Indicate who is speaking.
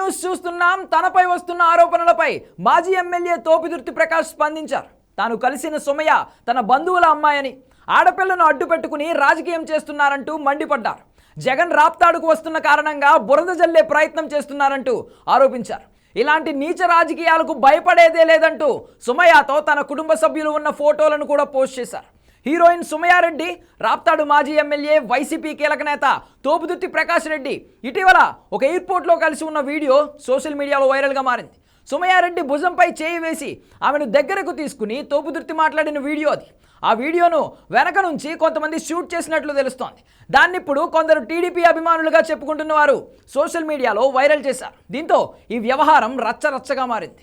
Speaker 1: News చూస్తున్నాం. తనపై వస్తున్న ఆరోపణలపై మాజీ ఎమ్మెల్యే తోపుదుర్తి ప్రకాష్ స్పందించారు. తాను కలిసిన సుమయ్య తన బంధువుల అమ్మాయని, ఆడపిల్లను అడ్డు పెట్టుకుని రాజకీయం చేస్తున్నారంటూ మండిపడ్డారు. జగన్ రాప్తాడుకు వస్తున్న కారణంగా బురద జల్లే ప్రయత్నం చేస్తున్నారంటూ ఆరోపించారు. ఇలాంటి నీచ రాజకీయాలకు భయపడేదే లేదంటూ సుమయ్యతో తన కుటుంబ సభ్యులు ఉన్న ఫోటోలను కూడా పోస్ట్ చేశారు. హీరోయిన్ సుమయారెడ్డి, రాప్తాడు మాజీ ఎమ్మెల్యే వైసీపీ కీలక నేత తోపుదుర్తి ప్రకాష్ రెడ్డి ఇటీవల ఒక ఎయిర్పోర్ట్లో కలిసి ఉన్న వీడియో సోషల్ మీడియాలో వైరల్గా మారింది. సుమయారెడ్డి భుజంపై చేయి వేసి ఆమెను దగ్గరకు తీసుకుని తోపుదుర్తి మాట్లాడిన వీడియో అది. ఆ వీడియోను వెనక నుంచి కొంతమంది షూట్ చేసినట్లు తెలుస్తోంది. దాన్ని ఇప్పుడు కొందరు టీడీపీ అభిమానులుగా చెప్పుకుంటున్న వారు సోషల్ మీడియాలో వైరల్ చేశారు. దీంతో ఈ వ్యవహారం రచ్చరచ్చగా మారింది.